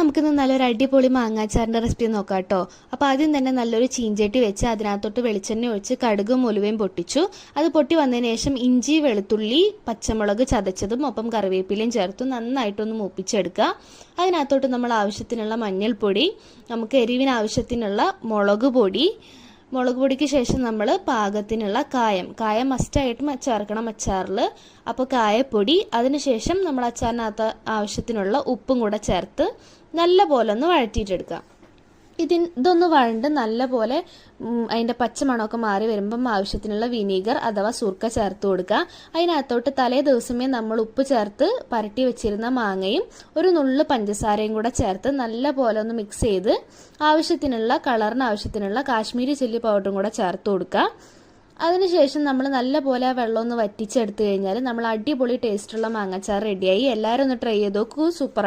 നമുക്കിന്ന് നല്ലൊരു അടിപൊളി മാങ്ങാച്ചാറിൻ്റെ റെസിപ്പി നോക്കാം കേട്ടോ. അപ്പോൾ ആദ്യം തന്നെ നല്ലൊരു ചീഞ്ചട്ടി വെച്ച് അതിനകത്തോട്ട് വെളിച്ചെണ്ണ ഒഴിച്ച് കടുകും ഉലുവയും പൊട്ടിച്ചു. അത് പൊട്ടി വന്നതിന് ശേഷം ഇഞ്ചി, വെളുത്തുള്ളി, പച്ചമുളക് ചതച്ചതും ഒപ്പം കറിവേപ്പിലയും ചേർത്ത് നന്നായിട്ടൊന്ന് മൂപ്പിച്ചെടുക്കുക. അതിനകത്തോട്ട് നമ്മൾ ആവശ്യത്തിനുള്ള മഞ്ഞൾപ്പൊടി, നമുക്ക് എരിവിന് ആവശ്യത്തിനുള്ള മുളക് പൊടിക്ക് ശേഷം നമ്മൾ പാകത്തിനുള്ള കായം മസ്റ്റായിട്ടും ചേർക്കണം അച്ചാറിൽ. അപ്പോൾ കായപ്പൊടി, അതിനുശേഷം നമ്മൾ അച്ചാറിനകത്ത് ആവശ്യത്തിനുള്ള ഉപ്പും കൂടെ ചേർത്ത് നല്ല പോലെ ഒന്ന് വഴറ്റിയിട്ടെടുക്കാം. ഇതൊന്ന് വഴണ്ട് നല്ല പോലെ അതിൻ്റെ പച്ചമണമൊക്കെ മാറി വരുമ്പം ആവശ്യത്തിനുള്ള വിനീഗർ അഥവാ സുർക്ക ചേർത്ത് കൊടുക്കുക. അതിനകത്തോട്ട് തലേ ദിവസമേ നമ്മൾ ഉപ്പ് ചേർത്ത് പരട്ടി വെച്ചിരുന്ന മാങ്ങയും ഒരു നുള്ളു പഞ്ചസാരയും കൂടെ ചേർത്ത് നല്ല പോലെ ഒന്ന് മിക്സ് ചെയ്ത് കളറിന് ആവശ്യത്തിനുള്ള കാശ്മീരി ചില്ലി പൗഡറും കൂടെ ചേർത്ത് കൊടുക്കുക. അതിനുശേഷം നമ്മൾ നല്ല പോലെ ആ വെള്ളം ഒന്ന് വറ്റിച്ചെടുത്ത് കഴിഞ്ഞാൽ നമ്മൾ അടിപൊളി ടേസ്റ്റുള്ള മാങ്ങാച്ചാർ റെഡിയായി. എല്ലാവരും ഒന്ന് ട്രൈ ചെയ്ത് നോക്കൂ. സൂപ്പർ.